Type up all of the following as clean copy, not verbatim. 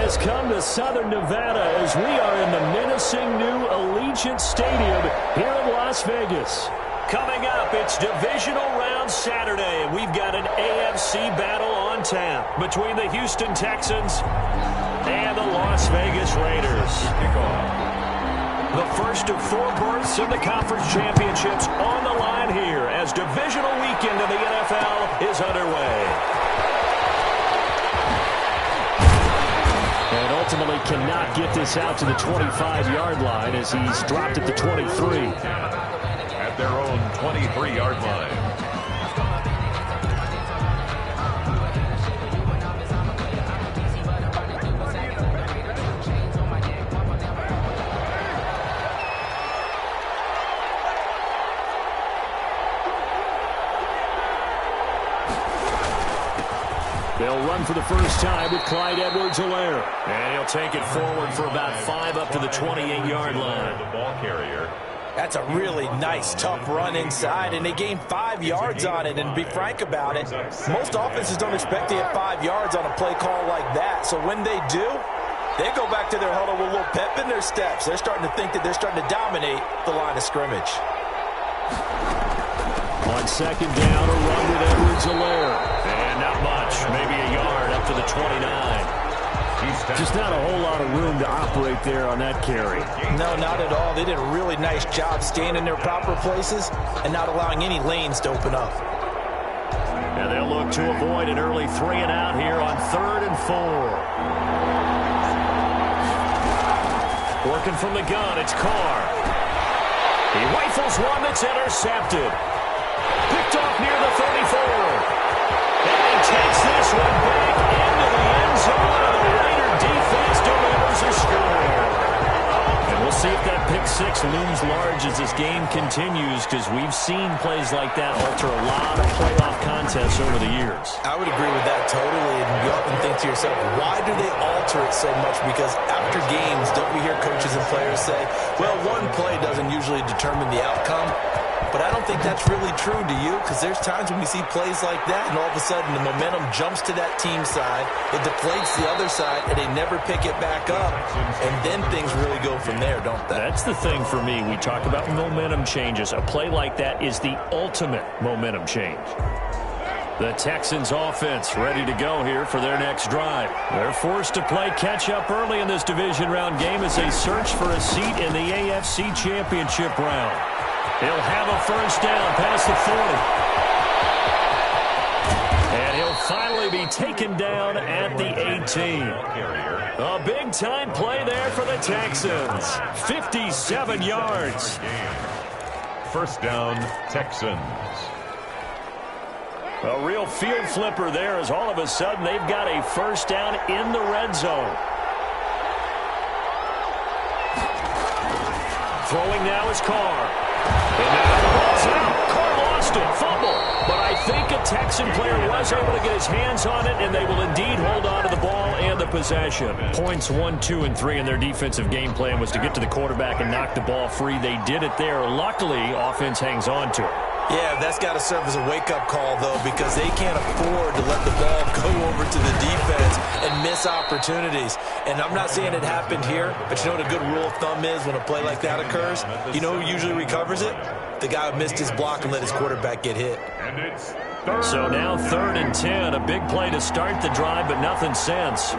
has come to Southern Nevada as we are in the menacing new Allegiant Stadium here in Las Vegas. Coming up, it's Divisional Round Saturday, and we've got an AFC battle on tap between the Houston Texans and the Las Vegas Raiders. The first of 4 berths in the conference championships on the line here as Divisional weekend in the NFL is underway. And ultimately cannot get this out to the 25-yard line as he's dropped at the 23. At their own 23-yard line. They'll run for the first time with Clyde Edwards-Helaire. And he'll take it forward for about 5 up to the 28-yard line. The ball carrier. That's a really nice, tough run inside, and they gained 5 yards on it. And to be frank about it, most offenses don't expect to get 5 yards on a play call like that. So when they do, they go back to their huddle with a little pep in their steps. They're starting to think that they're starting to dominate the line of scrimmage. On second down, a run with Edwards-Helaire. And not much, maybe a yard up to the 29. Just not a whole lot of room to operate there on that carry. No, not at all. They did a really nice job staying in their proper places and not allowing any lanes to open up. And they'll look to avoid an early 3 and out here on 3rd and 4. Working from the gun, it's Carr. He rifles one that's intercepted. Picked off near the 34. And he takes this one back into the end zone, and the Raider defense delivers a score. And we'll see if that pick 6 looms large as this game continues, because we've seen plays like that alter a lot of playoff contests over the years. I would agree with that totally, and you often think to yourself, why do they alter it so much? Because after games, don't we hear coaches and players say, well, one play doesn't usually determine the outcome? But I don't think that's really true, do you? Because there's times when we see plays like that, and all of a sudden the momentum jumps to that team side, it deflates the other side, and they never pick it back up. And then things really go from there, don't they? That's the thing for me. We talk about momentum changes. A play like that is the ultimate momentum change. The Texans offense ready to go here for their next drive. They're forced to play catch-up early in this division round game as they search for a seat in the AFC Championship round. He'll have a first down past the 40. And he'll finally be taken down at the 18. A big-time play there for the Texans. 57 yards. First down, Texans. A real field flipper there as all of a sudden they've got a first down in the red zone. Throwing now is Carr. And now the ball's out. Carr lost it. Fumble. But I think a Texan player was able to get his hands on it, and they will indeed hold on to the ball and the possession. Points 1, 2, and 3 in their defensive game plan was to get to the quarterback and knock the ball free. They did it there. Luckily, offense hangs on to it. Yeah, that's got to serve as a wake-up call, though, because they can't afford to let the ball go over to the defense and miss opportunities. And I'm not saying it happened here, but you know what a good rule of thumb is when a play like that occurs? You know who usually recovers it? The guy who missed his block and let his quarterback get hit. So now 3rd and 10, a big play to start the drive, but nothing since.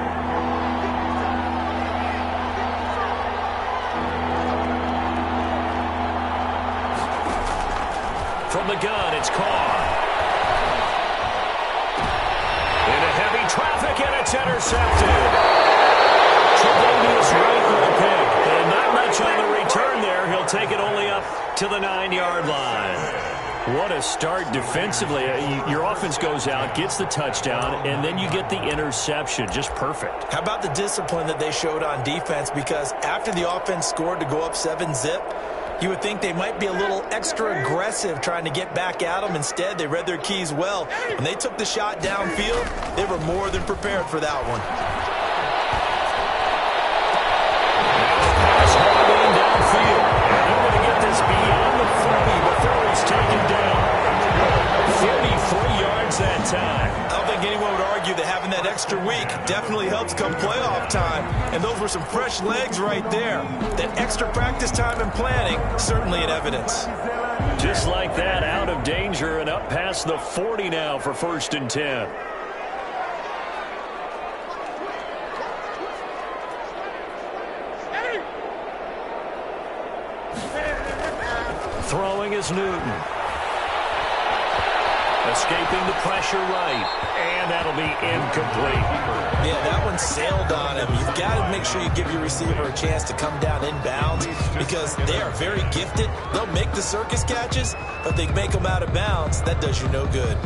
From the gun, it's Carr. Into heavy traffic, and it's intercepted. Tremendous right with the pick. And not much on the return there. He'll take it only up to the 9-yard line. What a start defensively. Your offense goes out, gets the touchdown, and then you get the interception. Just perfect. How about the discipline that they showed on defense? Because after the offense scored to go up 7-zip, you would think they might be a little extra aggressive trying to get back at them. Instead, they read their keys well. When they took the shot downfield, they were more than prepared for that one. Pass hard downfield. And they're going to get this beyond the 30 before he's taken down. 33 yards that time. I don't think anyone would argue that having that extra week definitely helps come playoff time. And those were some fresh legs right there. That extra practice time and planning, certainly in evidence. Just like that, out of danger and up past the 40 now for 1st and 10. Throwing is Newton. Escaping the pressure right. And that'll be incomplete. Yeah, that one sailed on him. You've got to make sure you give your receiver a chance to come down inbounds because they are very gifted. They'll make the circus catches, but they make them out of bounds. That does you no good.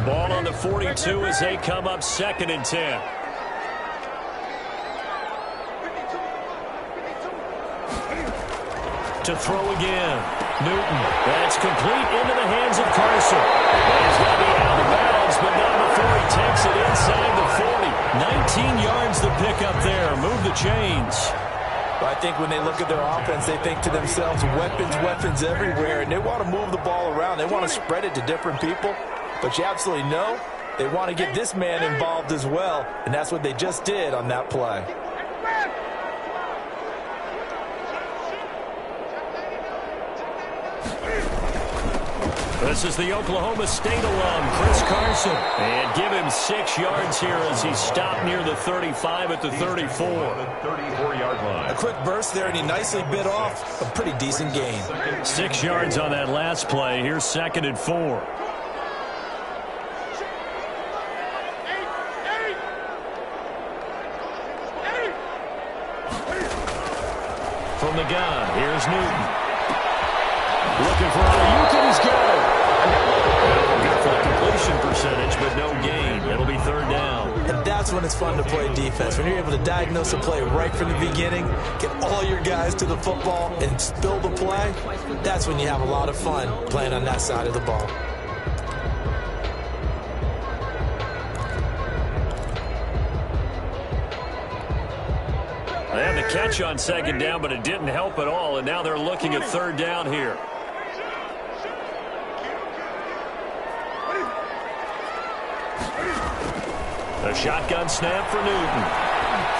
Ball on the 42 as they come up 2nd and 10. To throw again. Newton. That's complete into the hands of Carson. He's going to be out of bounds, but not before he takes it inside the 40. 19 yards to pick up there. Move the chains. I think when they look at their offense, they think to themselves, weapons, weapons everywhere, and they want to move the ball around. They want to spread it to different people, but you absolutely know they want to get this man involved as well, and that's what they just did on that play. This is the Oklahoma State alum, Chris Carson. And give him 6 yards here as he stopped near the 35 at the 34. The 34-yard line. A quick burst there, and he nicely bit off a pretty decent gain. 6 yards on that last play. Here's 2nd and 4. From the gun, here's Newton. Looking for Ayuk, and he's got it. Good for the completion percentage, but no gain. It'll be 3rd down. And that's when it's fun to play defense. When you're able to diagnose a play right from the beginning, get all your guys to the football, and spill the play, that's when you have a lot of fun playing on that side of the ball. They had the catch on 2nd down, but it didn't help at all, and now they're looking at 3rd down here. A shotgun snap for Newton.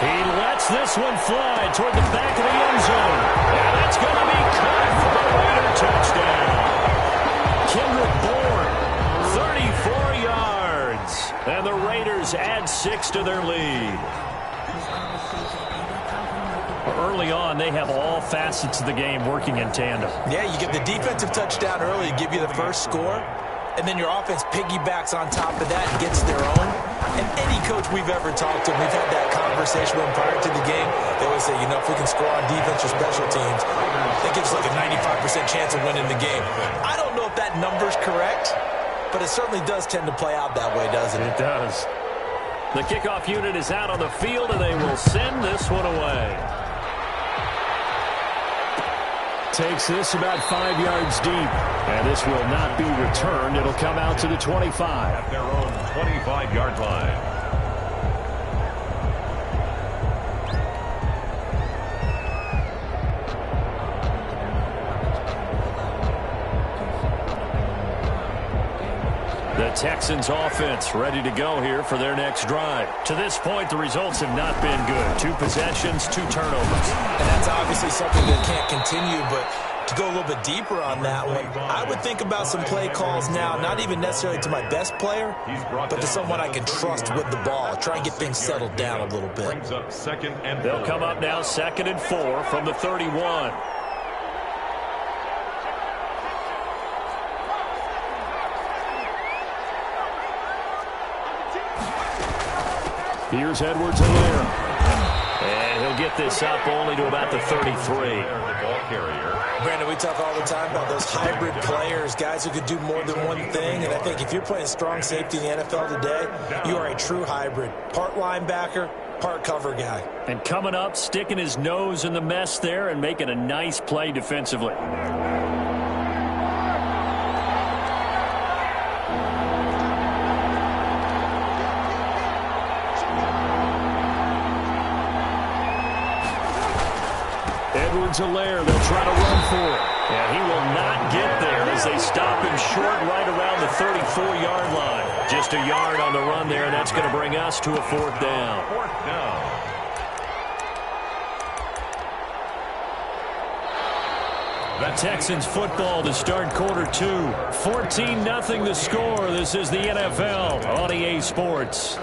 He lets this one fly toward the back of the end zone. And that's going to be caught for the Raider touchdown. Kendrick Bourne, 34 yards. And the Raiders add 6 to their lead. Early on, they have all facets of the game working in tandem. Yeah, you get the defensive touchdown early to give you the first score, and then your offense piggybacks on top of that and gets their own. And any coach we've ever talked to, we've had that conversation with them prior to the game. They always say, you know, if we can score on defense or special teams, that gives like a 95% chance of winning the game. I don't know if that number's correct, but it certainly does tend to play out that way, doesn't it? It does. The kickoff unit is out on the field, and they will send this one away. Takes this about 5 yards deep, and this will not be returned. It'll come out to the 25. At their own 25-yard line. The Texans offense ready to go here for their next drive. To this point, the results have not been good. 2 possessions, 2 turnovers. And that's obviously something that can't continue, but to go a little bit deeper on that one, I would think about some play calls now, not even necessarily to my best player, but to someone I can trust with the ball. Try and get things settled down a little bit. Brings up 2nd and 4. They'll come up now 2nd and 4 from the 31. Here's Edwards-Helaire. And he'll get this up only to about the 33. The ball carrier. Brandon, we talk all the time about those hybrid players, guys who could do more than one thing. And I think if you're playing strong safety in the NFL today, you are a true hybrid. Part linebacker, part cover guy. And coming up, sticking his nose in the mess there and making a nice play defensively. Edwards-Helaire, they'll try to run for it. And he will not get there as they stop him short right around the 34-yard line. Just a yard on the run there, and that's going to bring us to a fourth down. Fourth down. The Texans football to start quarter two. 14-0 the score. This is the NFL on EA Sports.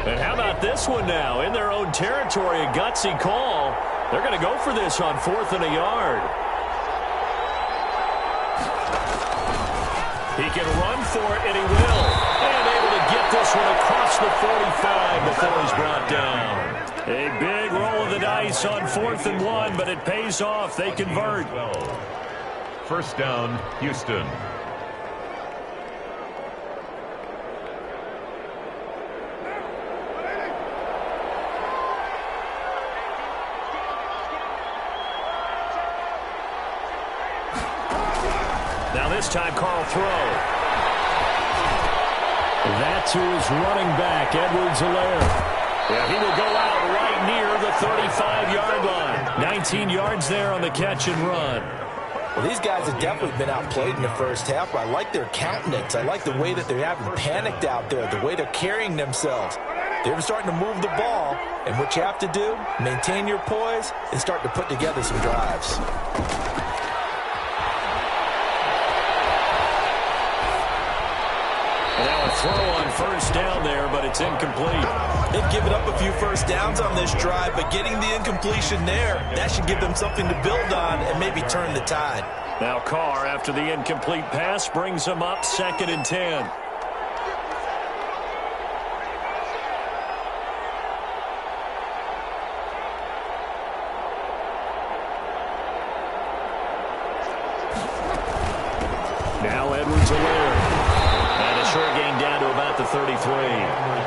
And how about this one now? In their own territory, a gutsy call. They're going to go for this on 4th and a yard. He can run for it, and he will. And able to get this one across the 45 before he's brought down. A big roll of the dice on 4th and 1, but it pays off. They convert. First down, Houston. Now this time, Carl throw. That to his running back, Edwards-Helaire. Yeah, he will go out right near the 35-yard line. 19 yards there on the catch and run. Well, these guys have definitely been outplayed in the first half. I like their countenance. I like the way that they haven't panicked out there, the way they're carrying themselves. They're starting to move the ball, and what you have to do, maintain your poise and start to put together some drives. Now a throw on first down there, but it's incomplete. They've given up a few first downs on this drive, but getting the incompletion there, that should give them something to build on and maybe turn the tide. Now Carr, after the incomplete pass, brings them up 2nd and 10. Now Edwards-Helaire. And a short gain down to about the 33.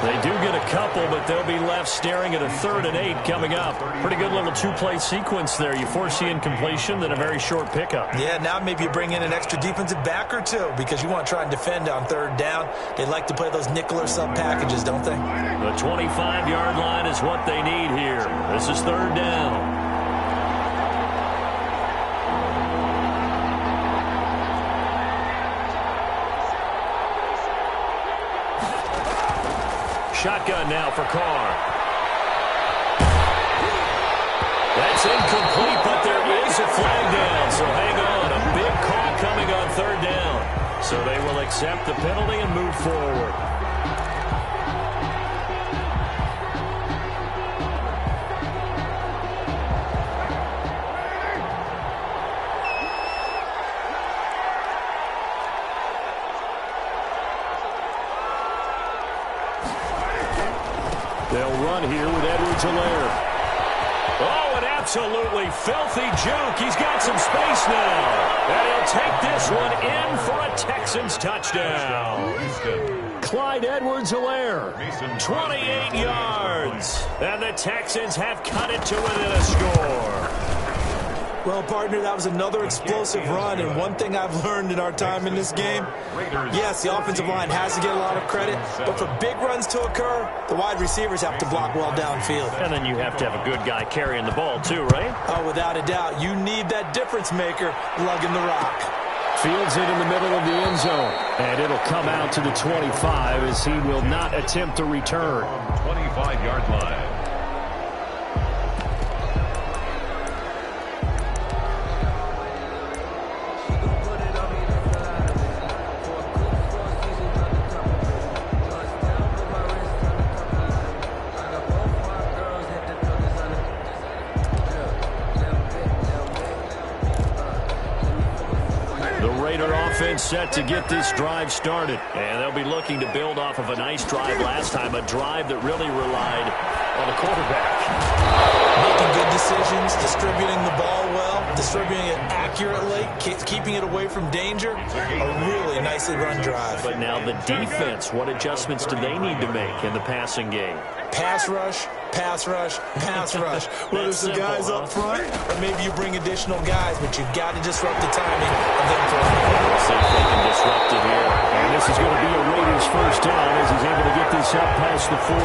They do get a couple, but they'll be left staring at a 3rd and 8 coming up. Pretty good little two-play sequence there. You force the incompletion, then a very short pickup. Yeah, now maybe you bring in an extra defensive back or two because you want to try and defend on 3rd down. They like to play those nickel or sub packages, don't they? The 25-yard line is what they need here. This is 3rd down. Shotgun now for Carr. That's incomplete, but there is a flag down, so hang on. A big call coming on 3rd down. So they will accept the penalty and move forward. They'll run here with Edwards-Helaire. Oh, an absolutely filthy juke. He's got some space now. And he'll take this one in for a Texans touchdown. Clyde Edwards-Helaire, 28 yards. And the Texans have cut it to within a score. Well, partner, that was another explosive run, and one thing I've learned in our time in this game, yes, the offensive line has to get a lot of credit, but for big runs to occur, the wide receivers have to block well downfield. And then you have to have a good guy carrying the ball too, right? Oh, without a doubt. You need that difference maker lugging the rock. Fields it in the middle of the end zone, and it'll come out to the 25 as he will not attempt to return. 25-yard line. Set to get this drive started, and they'll be looking to build off of a nice drive last time, a drive that really relied on the quarterback. Making good decisions, distributing the ball well, distributing it accurately, keeping it away from danger. A really nicely run drive. But now the defense, what adjustments do they need to make in the passing game? Pass rush, pass rush, whether it's the guys up front or maybe you bring additional guys, but you've got to disrupt the timing of them throwing the ball. We'll see if they can disrupt it here. And this is going to be a Raiders first down as he's able to get this up past the 40.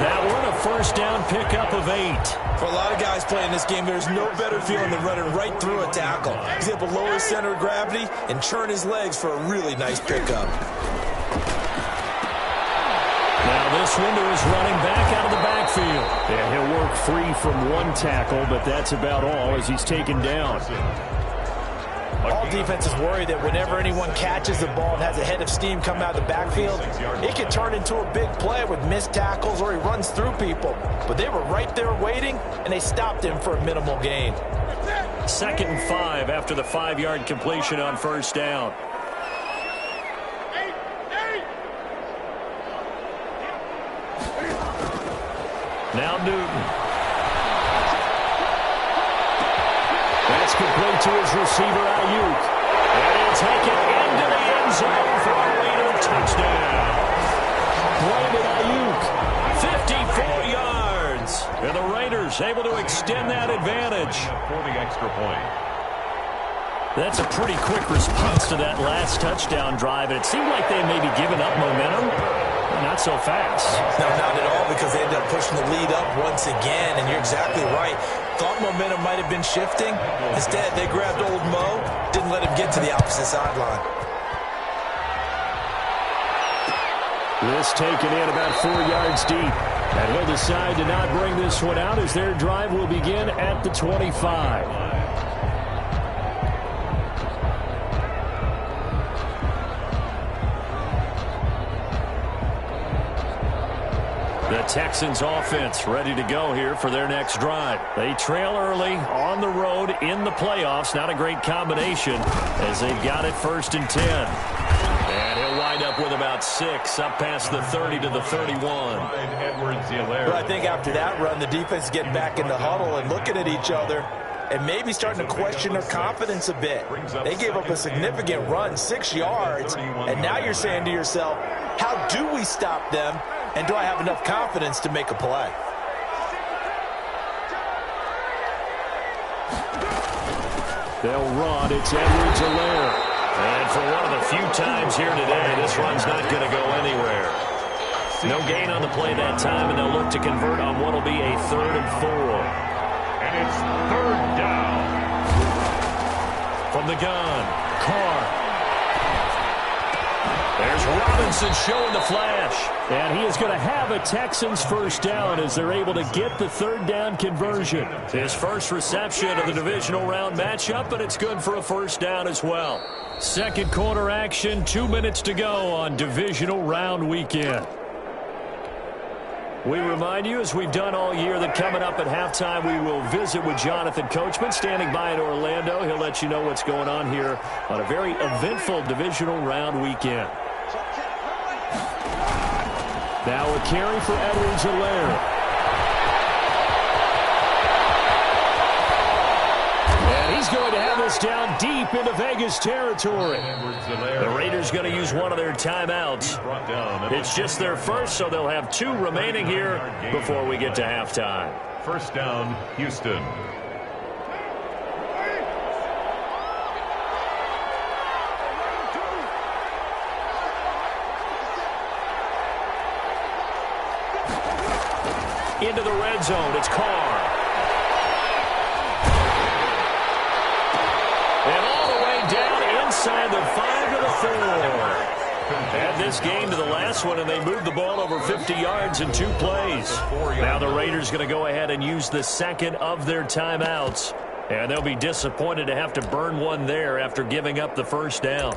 That one, a first down pickup of 8. For a lot of guys playing this game, there's no better feeling than running right through a tackle. He's able to lower his center of gravity and churn his legs for a really nice pickup. Now this window is running back out of the backfield. And he'll work free from one tackle, but that's about all as he's taken down. All defenses worry that whenever anyone catches the ball and has a head of steam come out of the backfield, it can turn into a big play with missed tackles or he runs through people. But they were right there waiting, and they stopped him for a minimal gain. 2nd and 5 after the 5-yard completion on first down. Now Newton. That's complete to his receiver, Ayuk. And he'll take it into the end zone for a Raider touchdown. Brandon Ayuk, 54 yards. And the Raiders able to extend that advantage. For the extra point. That's a pretty quick response to that last touchdown drive. And it seemed like they may be giving up momentum. Not so fast. No, not at all, because they ended up pushing the lead up once again, and you're exactly right. Thought momentum might have been shifting. Instead, they grabbed old Mo, didn't let him get to the opposite sideline. This taken in about 4 yards deep. And he'll decide to not bring this one out as their drive will begin at the 25. The Texans offense ready to go here for their next drive. They trail early on the road in the playoffs. Not a great combination as they've got it 1st and 10. And he'll wind up with about 6 up past the 30 to the 31. But I think after that run, the defense is getting back in the huddle and looking at each other and maybe starting to question their confidence a bit. They gave up a significant run, 6 yards, and now you're saying to yourself, how do we stop them? And do I have enough confidence to make a play? They'll run. It's Edwards-Helaire. And for one of the few times here today, this run's not going to go anywhere. No gain on the play that time, and they'll look to convert on what will be a 3rd and 4. And it's 3rd down. From the gun, Carr. There's Robinson showing the flash. And he is going to have a Texans first down as they're able to get the 3rd down conversion. His first reception of the divisional round matchup, but it's good for a first down as well. Second quarter action, 2 minutes to go on divisional round weekend. We remind you, as we've done all year, that coming up at halftime, we will visit with Jonathan Coachman standing by in Orlando. He'll let you know what's going on here on a very eventful divisional round weekend. Now a carry for Edwards-Helaire. And he's going to have this down deep into Vegas territory. The Raiders going to use one of their timeouts. It's just their first, so they'll have 2 remaining here before we get to halftime. First down, Houston. Into the red zone, it's Carr. And all the way down inside the 5 to the 4. Add this game to the last one, and they moved the ball over 50 yards in 2 plays. Now the Raiders going to go ahead and use the second of their timeouts. And they'll be disappointed to have to burn one there after giving up the first down.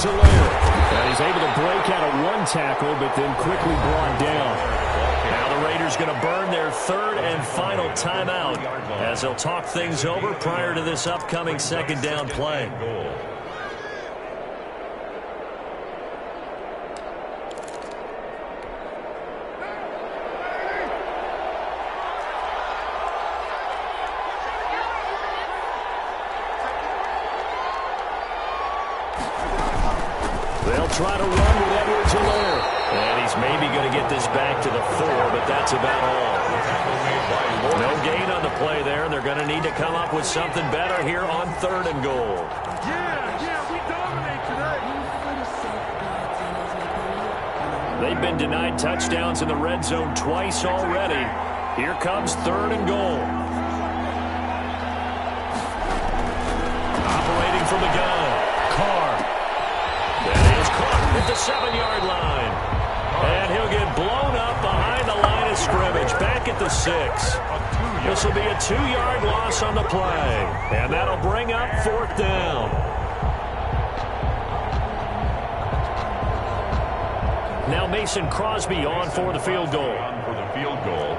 And he's able to break out of 1 tackle, but then quickly brought down. Now the Raiders going to burn their 3rd and final timeout as they'll talk things over prior to this upcoming 2nd down play. try to run with Edwards-Helaire. And he's maybe going to get this back to the 4, but that's about all. No gain on the play there, and they're going to need to come up with something better here on 3rd and goal. We dominate today. They've been denied touchdowns in the red zone twice already. Here comes 3rd and goal. Operating from the gun, Carr. That is caught at the 7-yard line. And he'll get blown up behind the line of scrimmage, back at the 6. This will be a 2-yard loss on the play. And that'll bring up 4th down. Now Mason Crosby on for the field goal. On for the field goal.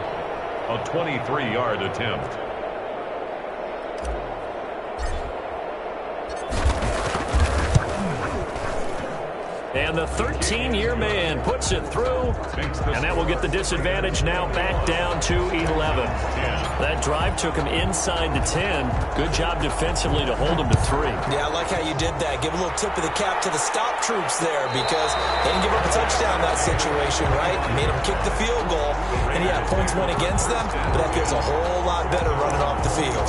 A 23-yard attempt. And the 13-year man puts it through. And that will get the disadvantage now back down to 11. That drive took him inside the 10. Good job defensively to hold him to 3. Yeah, I like how you did that. Give a little tip of the cap to the stop troops there because they didn't give up a touchdown in that situation, right? Made them kick the field goal. And, yeah, points went against them, but that feels a whole lot better running off the field.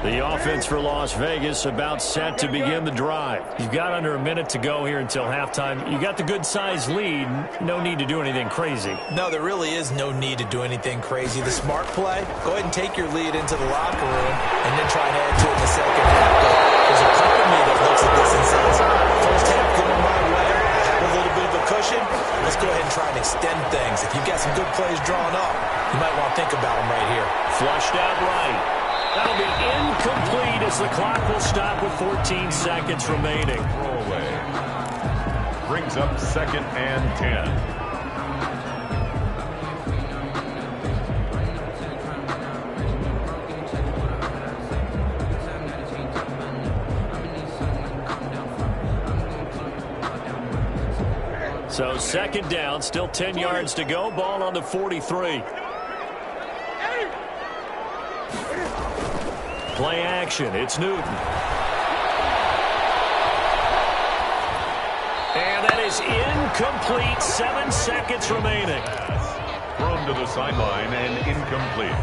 The offense for Las Vegas about set to begin the drive. You've got under a minute to go here until halftime. You got the good-sized lead. No need to do anything crazy. No, there really is no need to do anything crazy. The smart play, go ahead and take your lead into the locker room and then try and add to it in the second half. But there's a part of me that looks at this and says, first half going my way, I have a little bit of a cushion. Let's go ahead and try and extend things. If you've got some good plays drawn up, you might want to think about them right here. Flushed out right. That'll be incomplete as the clock will stop with 14 seconds remaining. Throwaway. Brings up 2nd and 10. So 2nd down, still 10 yards to go. Ball on the 43. Play action. It's Newton. And that is incomplete. 7 seconds remaining. Thrown to the sideline and incomplete.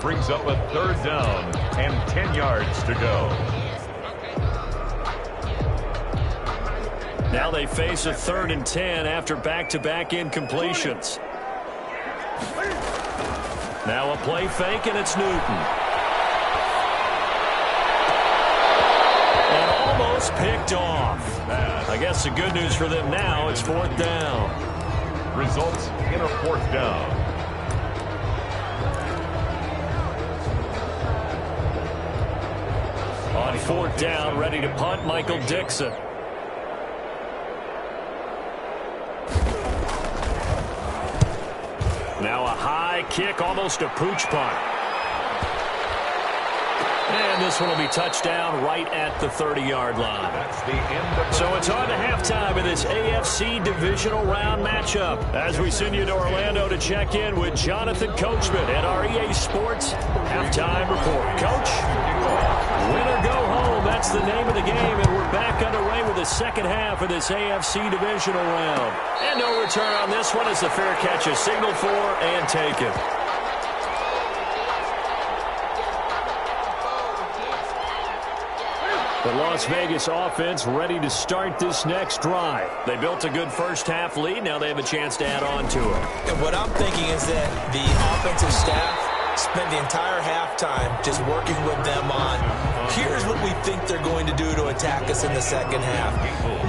Brings up a 3rd down and 10 yards to go. Now they face a 3rd and 10 after back-to-back incompletions. Now a play fake, and it's Newton. Almost picked off. I guess the good news for them now, it's 4th down. Results in a 4th down. On 4th down, ready to punt, Michael Dixon. Now a high kick, almost a pooch punt. And this one will be touched down right at the 30-yard line. That's the end of So it's on to halftime in this AFC Divisional Round matchup. As we send you to Orlando to check in with Jonathan Coachman at our EA Sports Halftime Report. Coach, win or go home, that's the name of the game, and we're back underway with the second half of this AFC Divisional Round. And no return on this one as the fair catch is signaled for and taken. The Las Vegas offense ready to start this next drive. They built a good first-half lead. Now they have a chance to add on to it. And what I'm thinking is that the offensive staff spent the entire halftime just working with them on, here's what we think they're going to do to attack us in the second half.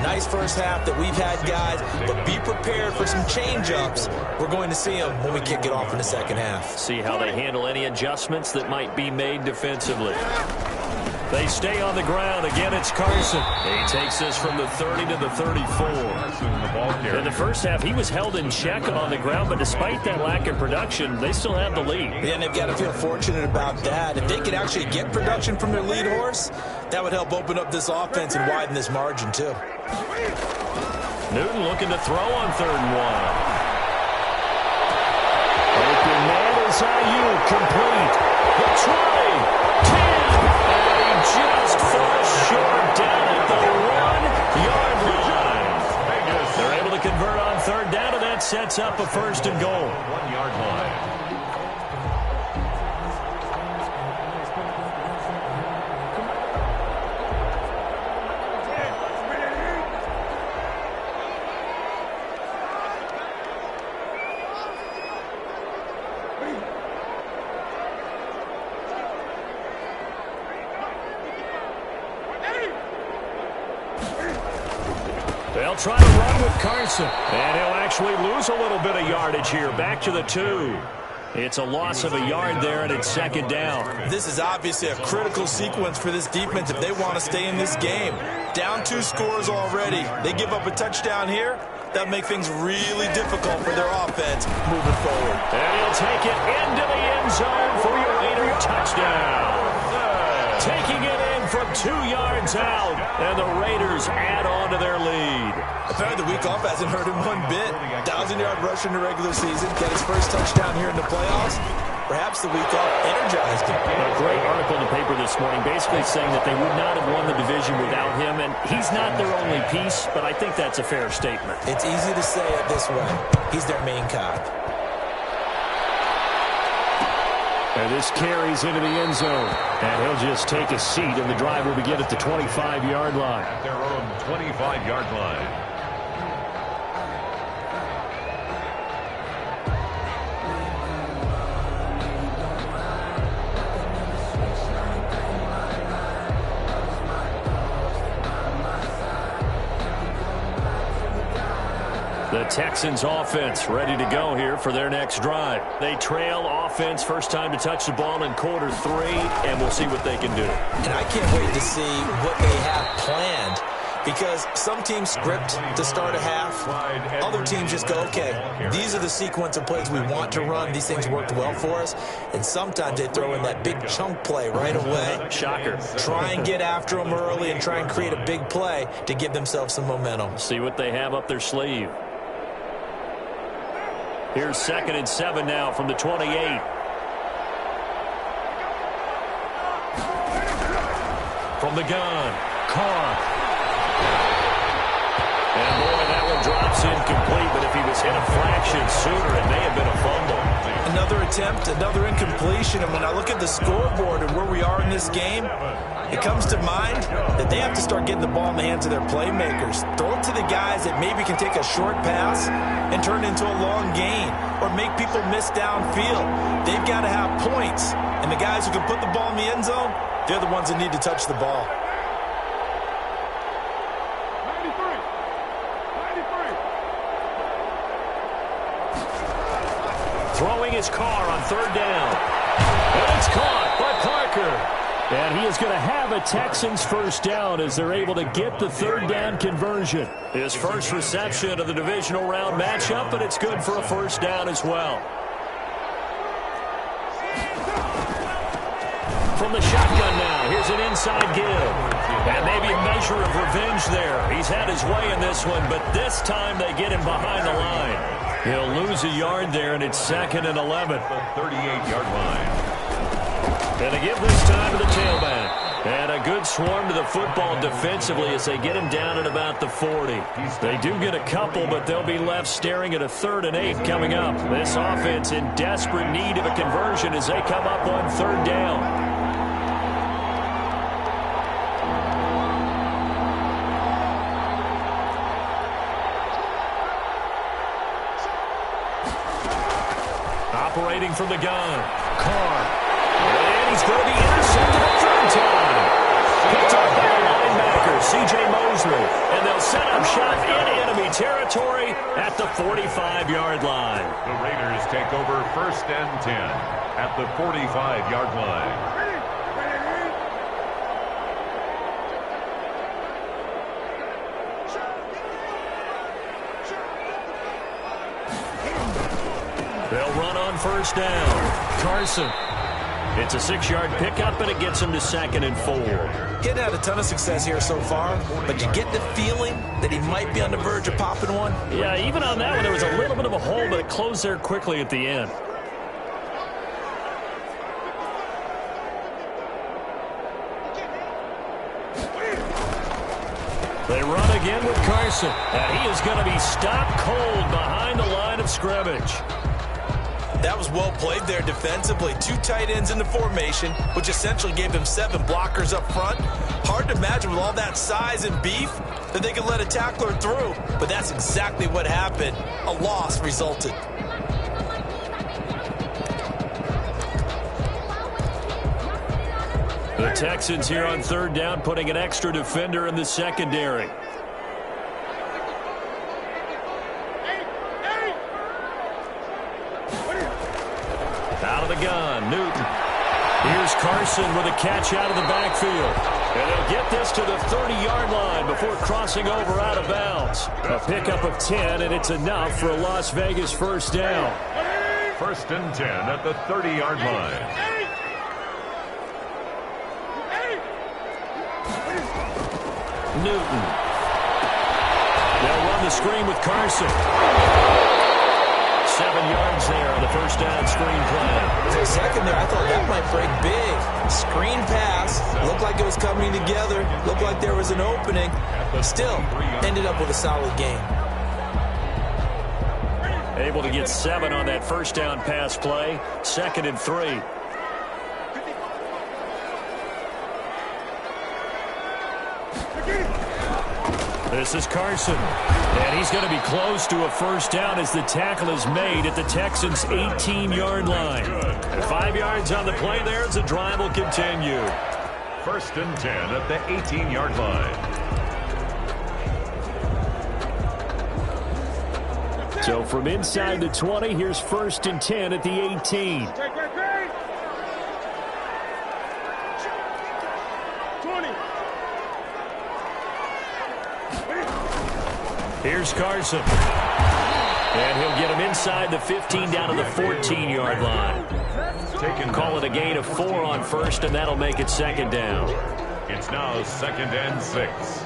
Nice first half that we've had, guys, but be prepared for some change-ups. We're going to see them when we kick it off in the second half. See how they handle any adjustments that might be made defensively. They stay on the ground. Again, it's Carson. He takes this from the 30 to the 34. In the first half, he was held in check on the ground, but despite that lack of production, they still have the lead. Yeah, and they've got to feel fortunate about that. If they could actually get production from their lead horse, that would help open up this offense and widen this margin, too. Newton looking to throw on 3rd and 1. Open man is Ayuk, complete. The 20, 10, and he just falls short down at the 1-yard line. They're able to convert on third down, and that sets up a first and goal. 1-yard line. They'll try to run with Carson. And he'll actually lose a little bit of yardage here. Back to the 2. It's a loss of a yard there, and it's second down. This is obviously a critical sequence for this defense if they want to stay in this game. Down 2 scores already. They give up a touchdown here. That'll make things really difficult for their offense moving forward. And he'll take it into the end zone for your Raider touchdown. Taking it in from 2 yards out, and the Raiders add on to their lead. Apparently the week off hasn't hurt him one bit. 1,000-yard rush in the regular season, get his first touchdown here in the playoffs. Perhaps the week off energized him. A great article in the paper this morning basically saying that they would not have won the division without him, and he's not their only piece, but I think that's a fair statement. It's easy to say it this way. He's their main cog. And this carries into the end zone. And he'll just take a seat, and the drive will begin at the 25-yard line. At their own 25-yard line. The Texans offense ready to go here for their next drive. They trail offense, first time to touch the ball in quarter 3, and we'll see what they can do. And I can't wait to see what they have planned, because some teams script to start a half. Other teams just go, okay, these are the sequence of plays we want to run. These things worked well for us. And sometimes they throw in that big chunk play right away. Shocker. Try and get after them early and try and create a big play to give themselves some momentum. See what they have up their sleeve. Here's 2nd and 7 now from the 28. From the gun, Carr. And boy, that one drops incomplete, but if he was hit a fraction sooner, it may have been a fumble. Another attempt, another incompletion, and when I look at the scoreboard and where we are in this game, it comes to mind that they have to start getting the ball in the hands of their playmakers. Throw it to the guys that maybe can take a short pass and turn it into a long gain or make people miss downfield. They've got to have points, and the guys who can put the ball in the end zone, they're the ones that need to touch the ball. Throwing his car on third down. And it's caught by Parker. And he is going to have a Texans first down as they're able to get the third down conversion. His first reception of the divisional round matchup, but it's good for a first down as well. From the shotgun now, here's an inside give. And maybe a measure of revenge there. He's had his way in this one, but this time they get him behind the line. He'll lose a yard there, and it's 2nd and 11. The 38-yard line. And they give this time to the tailback. And a good swarm to the football defensively as they get him down at about the 40. They do get a couple, but they'll be left staring at a 3rd and 8 coming up. This offense in desperate need of a conversion as they come up on third down. Operating from the gun, Carr. And he's going to be intercepted a 3rd time. Picked up by the linebacker, C.J. Mosley. And they'll set up shop in enemy territory at the 45-yard line. The Raiders take over 1st and 10 at the 45-yard line. They'll run on first down. Carson. It's a 6-yard pickup, and it gets him to 2nd and 4. He hadn't had a ton of success here so far, but you get the feeling that he might be on the verge of popping one. Yeah, even on that one, there was a little bit of a hole, but it closed there quickly at the end. They run again with Carson, and he is going to be stopped cold behind the line of scrimmage. That was well played there defensively. 2 tight ends in the formation, which essentially gave them 7 blockers up front. Hard to imagine with all that size and beef that they could let a tackler through, but that's exactly what happened. A loss resulted. The Texans here on 3rd down, putting an extra defender in the secondary. Out of the gun, Newton. Here's Carson with a catch out of the backfield. And they'll get this to the 30-yard line before crossing over out of bounds. A pickup of 10, and it's enough for a Las Vegas 1st down. 1st and 10 at the 30-yard line. Newton. They'll run the screen with Carson. 7 yards there on the 1st down screen play. For a second there, I thought that might break big. Screen pass. Looked like it was coming together. Looked like there was an opening. Still, ended up with a solid game. Able to get 7 on that 1st down pass play. 2nd and 3. This is Carson, and he's going to be close to a 1st down as the tackle is made at the Texans' 18-yard line. And 5 yards on the play there as the drive will continue. 1st and 10 at the 18-yard line. So from inside the 20, here's 1st and 10 at the 18. 20. Here's Carson. And he'll get him inside the 15 down to the 14-yard line. Call it a gain of 4 on 1st, and that'll make it 2nd down. It's now 2nd and 6.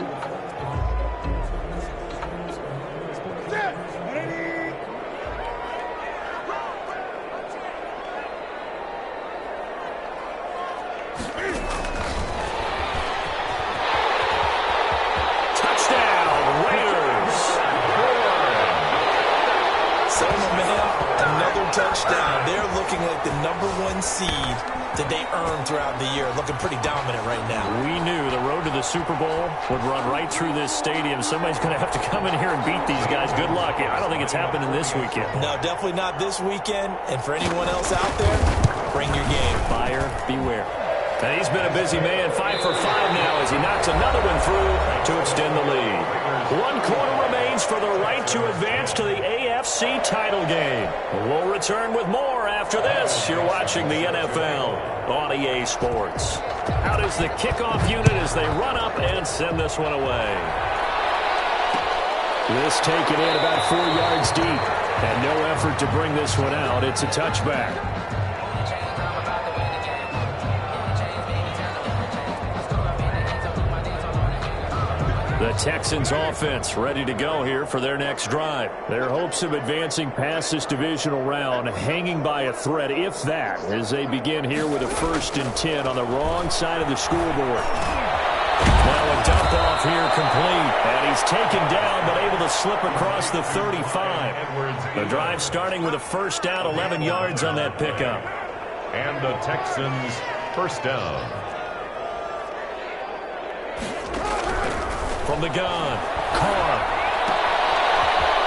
Touchdown. They're looking like the #1 seed that they earned throughout the year. Looking pretty dominant right now. We knew the road to the Super Bowl would run right through this stadium. Somebody's going to have to come in here and beat these guys. Good luck. I don't think it's happening this weekend. No, definitely not this weekend. And for anyone else out there, bring your game. Buyer beware. And he's been a busy man. 5 for 5 now as he knocks another one through to extend the lead. 1 quarter remains for the right to advance to the AFC title game. We'll return with more after this. You're watching the NFL on EA Sports. Out is the kickoff unit as they run up and send this one away. This taken in about 4 yards deep. And no effort to bring this one out. It's a touchback. The Texans offense ready to go here for their next drive. Their hopes of advancing past this divisional round hanging by a thread, if that, as they begin here with a 1st and 10 on the wrong side of the scoreboard. Now a dump off here complete, and he's taken down but able to slip across the 35. The drive starting with a 1st down, 11 yards on that pickup. And the Texans 1st down. From the gun, Carr.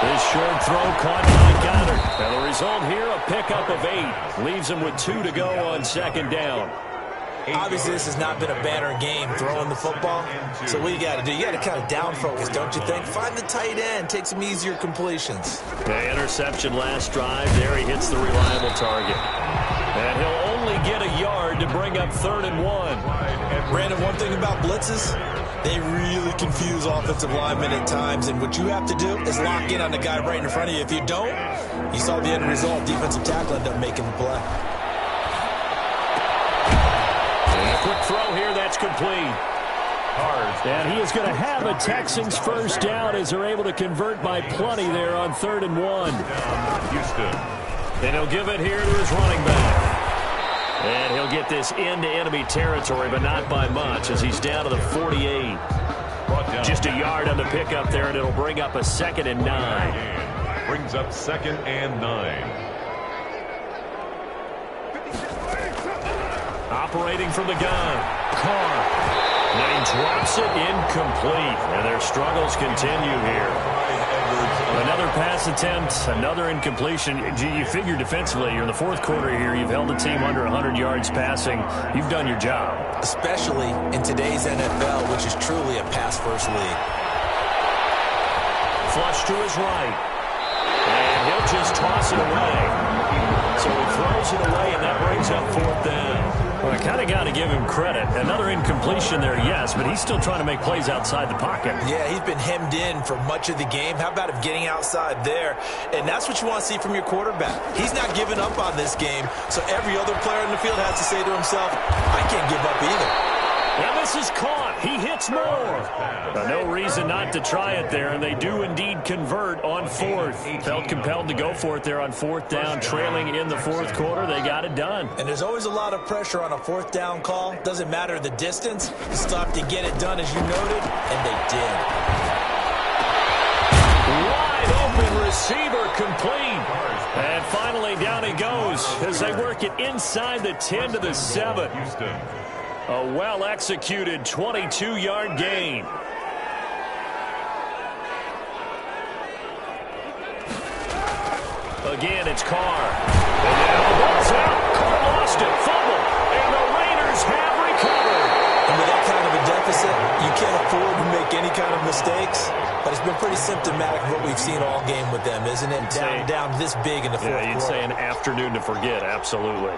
This short throw caught by Goddard. And the result here, a pickup of 8. Leaves him with 2 to go on 2nd down. Obviously, this has not been a banner game throwing the football. So what you got to do, you got to kind of down focus, don't you think? Find the tight end, take some easier completions. The interception last drive. There he hits the reliable target. And he'll only get a yard to bring up 3rd and 1. Brandon, one thing about blitzes, they really confuse offensive linemen at times, and what you have to do is lock in on the guy right in front of you. If you don't, you saw the end result. Defensive tackle ended up making the play. And a quick throw here, that's complete. And he is going to have a Texans 1st down as they're able to convert by plenty there on 3rd and 1. Houston. And he'll give it here to his running back. And he'll get this into enemy territory, but not by much, as he's down to the 48. Just a yard on the pickup there, and it'll bring up a 2nd and 9. Brings up 2nd and 9. Operating from the gun, Carr. And he drops it incomplete. And their struggles continue here. Another pass attempt, another incompletion. You figure defensively, you're in the 4th quarter here. You've held the team under 100 yards passing. You've done your job. Especially in today's NFL, which is truly a pass-first league. Flush to his right. And he'll just toss it away. So he throws it away, and that brings up 4th down. Well, I kind of got to give him credit. Another incompletion there, yes, but he's still trying to make plays outside the pocket. Yeah, he's been hemmed in for much of the game. How about him getting outside there? And that's what you want to see from your quarterback. He's not giving up on this game, so every other player in the field has to say to himself, I can't give up either. Now this is caught. He hits more. But no reason not to try it there, and they do indeed convert on 4th. Felt compelled to go for it there on 4th down, trailing in the 4th quarter. They got it done. And there's always a lot of pressure on a 4th down call. Doesn't matter the distance. You still have to get it done, as you noted, and they did. Wide open receiver complete. And finally down he goes as they work it inside the 10 to the 7. A well-executed 22-yard gain. Again, it's Carr. And now the ball's out. Carr lost it. Fumble. And the Raiders have recovered. And with that kind of a deficit, you can't afford to make any kind of mistakes. But it's been pretty symptomatic of what we've seen all game with them, isn't it? Down this big in the 4th quarter. Yeah, you'd say an afternoon to forget. Absolutely.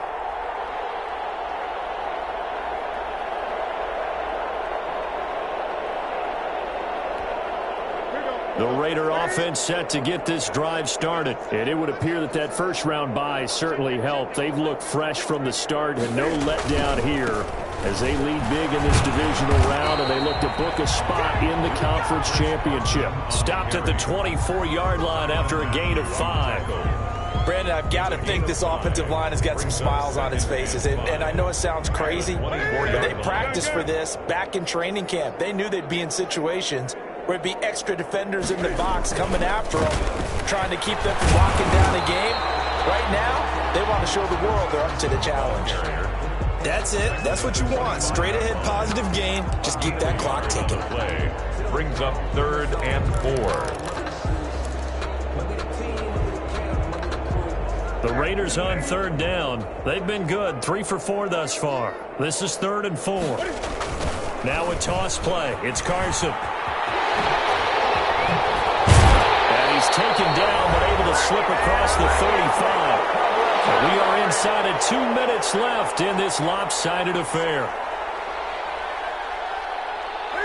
The Raider offense set to get this drive started. And it would appear that that first-round bye certainly helped. They've looked fresh from the start and no letdown here as they lead big in this divisional round, and they look to book a spot in the conference championship. Stopped at the 24-yard line after a gain of 5. Brandon, I've got to think this offensive line has got some smiles on its faces. And I know it sounds crazy, but they practiced for this back in training camp. They knew they'd be in situations where it'd be extra defenders in the box coming after them, trying to keep them from locking down a game. Right now, they want to show the world they're up to the challenge. That's it. That's what you want. Straight ahead positive game. Just keep that clock ticking. Play brings up 3rd and 4. The Raiders on 3rd down. They've been good. 3 for 4 thus far. This is 3rd and 4. Now a toss play. It's Carson. And he's taken down but able to slip across the 35. We are inside of 2 minutes left in this lopsided affair.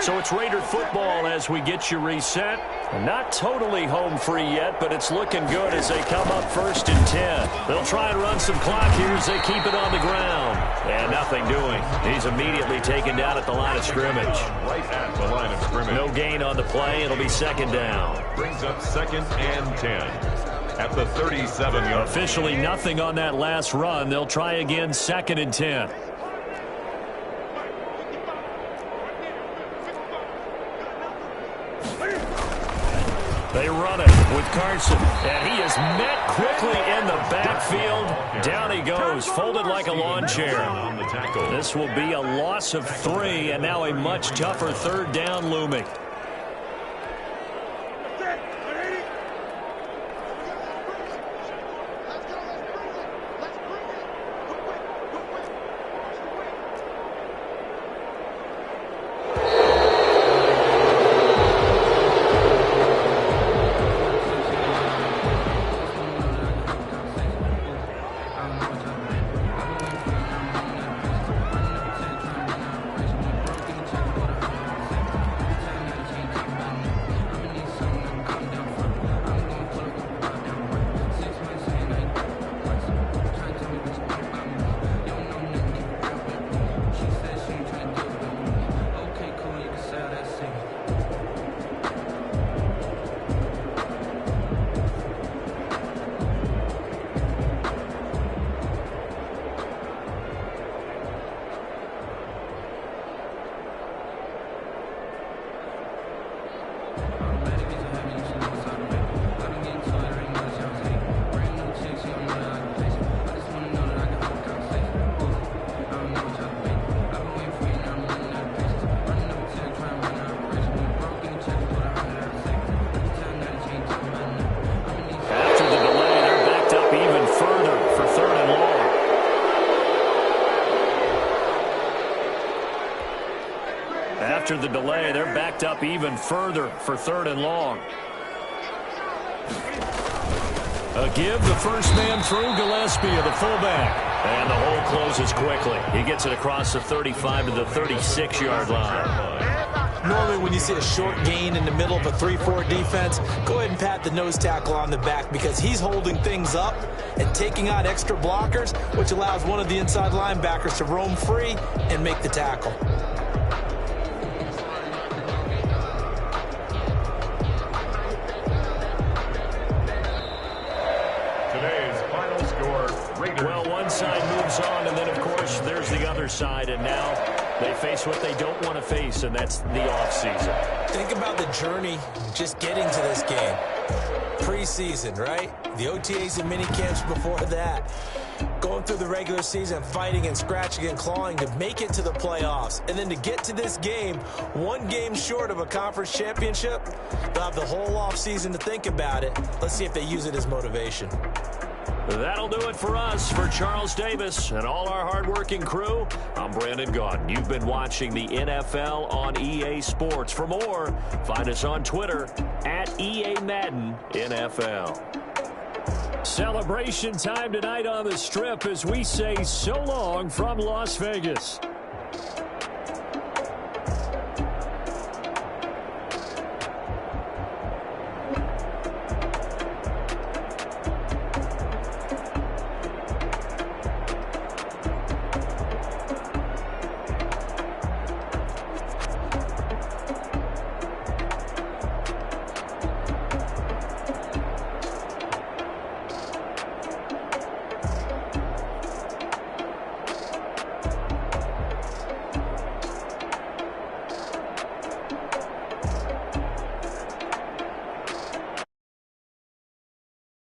So it's Raider football as we get you reset. Not totally home free yet, but it's looking good as they come up 1st and 10. They'll try and run some clock here as they keep it on the ground. And nothing doing. He's immediately taken down at the line of scrimmage. Right at the line of scrimmage. No gain on the play. It'll be 2nd down. Brings up 2nd and 10. At the 37-yard. Officially nothing on that last run. They'll try again 2nd and 10. They run it with Carson, and he is met quickly in the backfield. Down he goes, folded like a lawn chair. This will be a loss of 3, and now a much tougher 3rd down looming. after the delay. They're backed up even further for 3rd and long. A give, the first man through, Gillespie, the fullback. And the hole closes quickly. He gets it across the 35 to the 36-yard line. Normally when you see a short gain in the middle of a 3-4 defense, go ahead and pat the nose tackle on the back because he's holding things up and taking out extra blockers, which allows one of the inside linebackers to roam free and make the tackle. Well, one side moves on, and then, of course, there's the other side, and now they face what they don't want to face, and that's the offseason. Think about the journey just getting to this game. Preseason, right? The OTAs and mini camps before that. Going through the regular season, fighting and scratching and clawing to make it to the playoffs. And then to get to this game, one game short of a conference championship, they'll have the whole offseason to think about it. Let's see if they use it as motivation. That'll do it for us. For Charles Davis and all our hardworking crew, I'm Brandon Gaudin. You've been watching the NFL on EA Sports. For more, find us on Twitter at EA Madden NFL. Celebration time tonight on the Strip as we say so long from Las Vegas.